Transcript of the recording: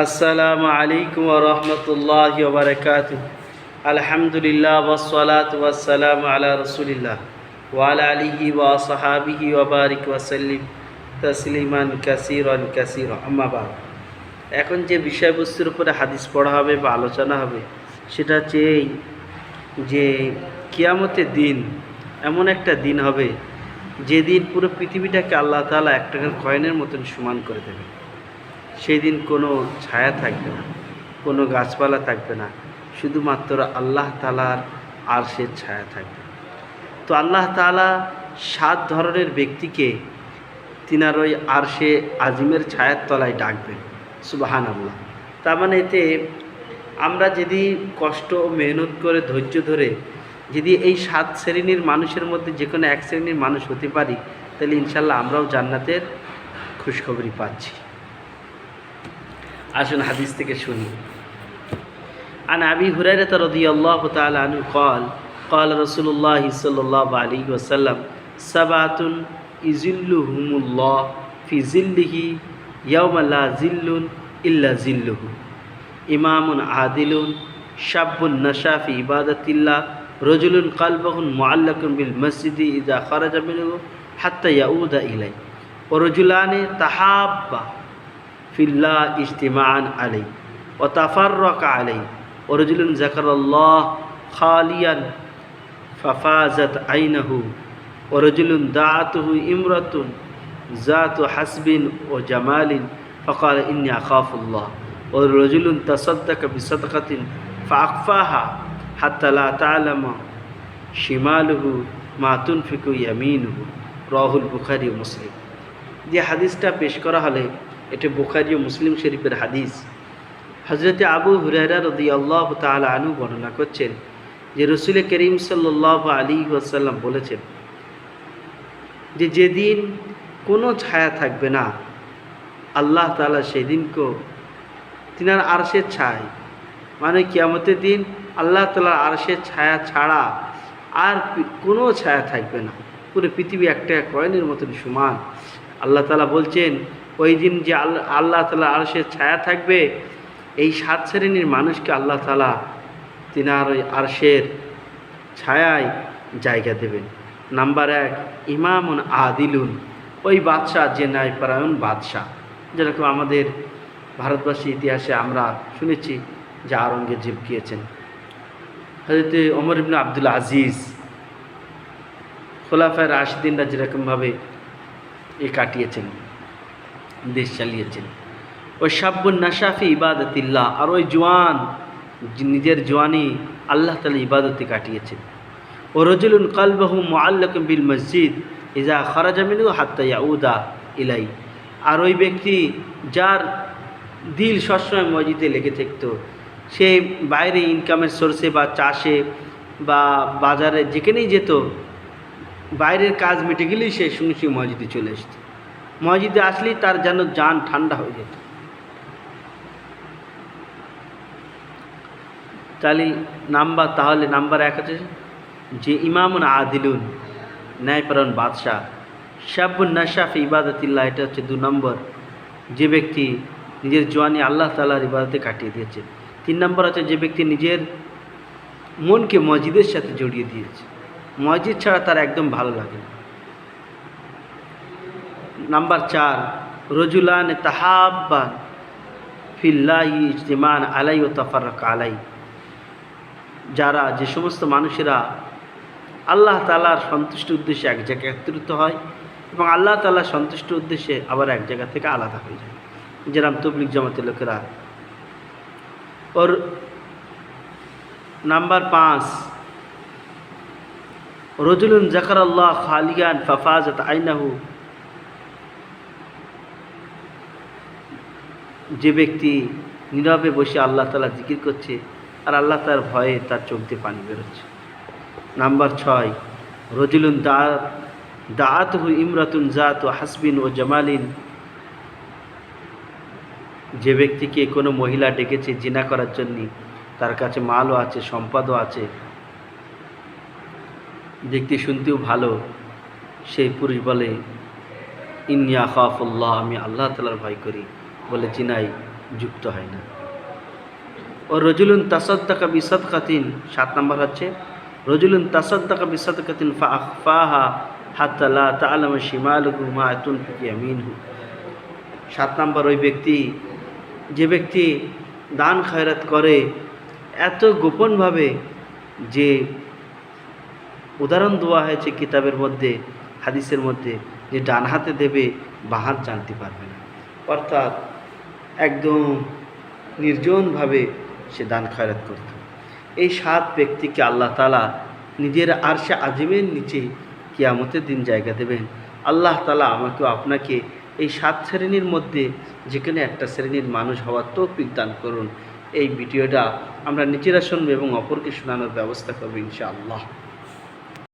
আসসালামু আলাইকুম ওয়া রাহমাতুল্লাহি ওয়া বারাকাতুহু। আলহামদুলিল্লাহ ওয়াসসালাতু ওয়াসসালামু আলা রাসূলিল্লাহ ওয়া আলা আলিহি ওয়া আসহাবিহি ওয়া বারিক ওয়া সাল্লিম তাসলিমান কাসীরান কাসীরা। আম্মা বা'দ। এখন যে বিষয়বস্তুর উপরে হাদিস পড়া হবে বা আলোচনা হবে সেটা হচ্ছে এই যে কিয়ামতের দিন এমন একটা দিন হবে যেদিন পুরো পৃথিবীটাকে আল্লাহ তাআলা এক টাকার কয়েনের মতন সমান করে দেবে। সেই দিন কোনো ছায়া থাকবে না, কোনো গাছপালা থাকবে না, শুধুমাত্র আল্লাহ তাআলার আরশের ছায়া থাকবে। তো আল্লাহ তাআলা 7 ধরনের ব্যক্তিকে তিনার ওই আরশে আজিমের ছায়ার তলায় ডাকবেন। সুবহানাল্লাহ। তার মানে এতে আমরা যদি কষ্ট ও মেহনত করে ধৈর্য ধরে যদি এই 7 শ্রেণীর মানুষের মধ্যে যে কোনো এক শ্রেণীর মানুষ হতে পারি, তাহলে ইনশাল্লাহ আমরাও জান্নাতের খুশখবরি পাচ্ছি। আসুন হাদিস থেকে শুনি। আন আবি হুরায়রা রাদিয়াল্লাহু তাআলা আনহু قال قال رسول الله صلى الله عليه وسلم سبعة يظلهم الله في ظله يوم لا ظل إلا ظله إمام عادل شاب نشأ في عبادة الله رجل قلبه معلق بالمسجد إذا خرج منه حتى يعود إليه ورجلان تحابا في الله اجتماعا عليه وتفرق عليه ورجل ذكر الله خاليا ففازت عينه ورجل دعته امرأة ذات حسب وجمال فقال إني أخاف الله ورجل تصدق بصدقة فأخفاها حتى لا تعلم شماله ما تنفق يمينه রাহুল বুখারী ও মুসলিম। যে হাদিসটা পেশ করা হলে এটা বুখারী ও মুসলিম শরীফের হাদিস। হযরত আবু হুরায়রা রাদিয়াল্লাহু তাআলা আনহু বর্ণনা করছেন যে রাসূল করিম সাল্লাল্লাহু আলাইহি ওয়াসাল্লাম বলেছেন যে যেদিন কোনো ছায়া থাকবে না, আল্লাহ তাআলা সেদিনকে তিনার আরশের ছায়া, মানে কিয়ামতের দিন আল্লাহ তাআলার আরশের ছায়া ছাড়া আর কোনো ছায়া থাকবে না, পুরো পৃথিবী একটা কয়েনের মতন সমান। আল্লাহ তাআলা বলছেন ওই দিন যে আল্লাহ তাআলা আরশের ছায়া থাকবে, এই 7 শ্রেণীর মানুষকে আল্লাহ তাআলা তিনার ওই আরশের ছায়ায় জায়গা দেবেন। নাম্বার 1, ইমামুন আদিলুন, ওই বাদশাহ যে ন্যায়পরায়ণ বাদশাহ, যেরকম আমাদের ভারতবর্ষের ইতিহাসে আমরা শুনেছি যে আওরঙ্গজেব গিয়েছেন, হযরত ওমর ইবনে আব্দুল আজিজ, খোলাফায়ে রাশিদিনরা যেরকমভাবে কাটিয়েছেন, দেশ চালিয়েছেন। ওই শাব্বুন নাশা ফি ইবাদাতিল্লাহ, আর ওই জওয়ান নিজের জওয়ানি আল্লাহ তাআলা ইবাদতে কাটিয়েছেন। ও রাজুলুন কলবহু মুআল্লাকুন বিল মসজিদ ইজা খারাজা মিনহু হাত্তা ইয়াউদা ইলাই, আর ওই ব্যক্তি যার দিল সবসময় মসজিদে লেগে থাকত, সে বাইরে ইনকামের সোর্সে বা চাষে বা বাজারে যেখানেই যেত, বাইরের কাজ মিটে গেলেই সে সঙ্গে সঙ্গে মসজিদে চলে আসত। মসজিদে আসলেই তার যেন জান ঠান্ডা হয়ে যেত। তাহলে নাম্বার 1 হচ্ছে যে ইমামুন আদিলুন, ন্যায়পরায়ণ বাদশাহ। শাবুন নাশা ফি ইবাদাতিল্লাহ, এটা হচ্ছে 2 নম্বর, যে ব্যক্তি নিজের জওয়ানি আল্লাহ তাআলার ইবাদতে কাটিয়ে দিয়েছে। 3 নম্বর হচ্ছে যে ব্যক্তি নিজের মনকে মসজিদের সাথে জড়িয়ে দিয়েছে, মসজিদ ছাড়া তার একদম ভালো লাগে না। নাম্বার 4, রজুলান তাহাব্বা ফিল্লাহি ইজতিমান আলাই ওয়া তাফাররাক আলাই, যারা যে সমস্ত মানুষেরা আল্লাহ তাআলার সন্তুষ্ট উদ্দেশ্যে এক জায়গায় একত্রিত হয় এবং আল্লাহ তাআলার সন্তুষ্ট উদ্দেশ্যে আবার এক জায়গা থেকে আলাদা হয়ে যায়, যেরকম তবলিগ জামাতের লোকেরা। ওর নাম্বার 5, রজুলুন যাকারাল্লাহ খালিয়ান ফাফাজাত আইনাহু, যে ব্যক্তি নীরবে বসে আল্লাহ তাআলা জিকির করছে আর আল্লাহ তাআলার ভয়ে তার চোখ দিয়ে পানি বেরোচ্ছে। নাম্বার 6, রজুলুন দাআতুহু ইমরাতুন যাতু হাসবিন ও জামালিন, যে ব্যক্তিকে কোনো মহিলা ডেকেছে জিনা করার জন্য, তার কাছে মালও আছে, সম্পদও আছে, দেখতে শুনতেও ভালো, সেই পুরুষ বলে ইন্নী আখাফুল্লাহ, আমি আল্লাহ তাআলার ভয় করি, বলে জিনায় যুক্ত হয় না। ও রজুলুন তাসাদ্দাকা বিসাদকাতিন, 7 নম্বর হচ্ছে রজুলুন তাসাদ্দাকা বিসাদকাতিন ফাআখফাহা হাত্তা লা তা'লামা শিমালুহু মা তুনফিকু ইয়ামিনুহু। 7 নম্বর ওই ব্যক্তি, যে ব্যক্তি দান খয়রাত করে এত গোপনভাবে, যে উদাহরণ দেওয়া হয়েছে কিতাবের মধ্যে, হাদিসের মধ্যে, যে ডান হাতে দেবে বাঁ হাত জানতে পারবে না, অর্থাৎ একদম নির্জনভাবে সে দান খয়রাত করত। এই 7 ব্যক্তিকে আল্লাহ তাআলা নিজের আরশে আজিমের নিচে কিয়ামতের দিন জায়গা দেবেন। আল্লাহ তাআলা আমাকে আপনাকে এই 7 শ্রেণীর মধ্যে যে কোনো একটা শ্রেণীর মানুষ হওয়ার তৌফিক দান করুন। এই ভিডিওটা আমরা নিজেরা শুনবো এবং অপরকে শোনানোর ব্যবস্থা করবো ইনশাআল্লাহ।